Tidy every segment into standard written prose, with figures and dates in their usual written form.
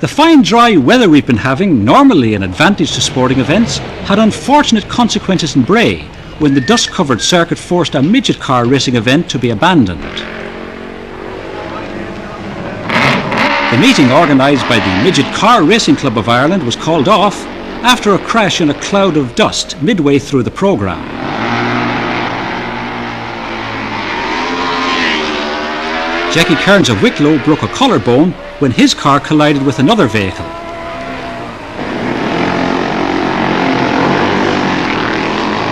The fine dry weather we've been having, normally an advantage to sporting events, had unfortunate consequences in Bray when the dust-covered circuit forced a midget car racing event to be abandoned. The meeting organised by the Midget Car Racing Club of Ireland was called off after a crash in a cloud of dust midway through the programme. Kearns of Wicklow broke a collarbone when his car collided with another vehicle.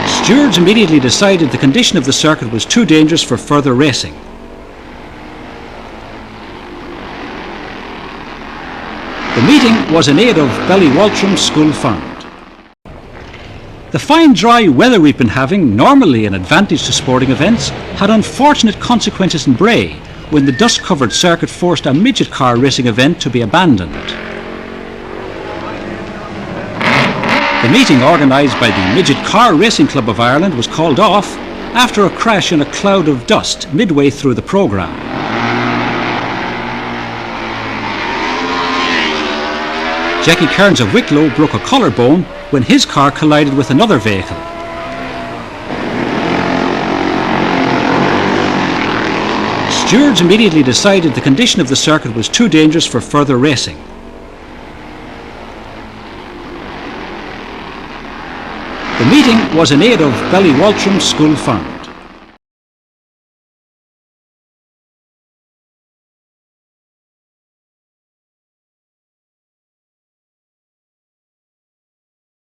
Stewards immediately decided the condition of the circuit was too dangerous for further racing. The meeting was in aid of Ballywaltrim School Fund. The fine dry weather we've been having, normally an advantage to sporting events, had unfortunate consequences in Bray when the dust-covered circuit forced a midget car racing event to be abandoned. The meeting organised by the Midget Car Racing Club of Ireland was called off after a crash in a cloud of dust midway through the programme. Kearns of Wicklow broke a collarbone when his car collided with another vehicle. Stewards immediately decided the condition of the circuit was too dangerous for further racing. The meeting was in aid of Ballywaltrim School Fund.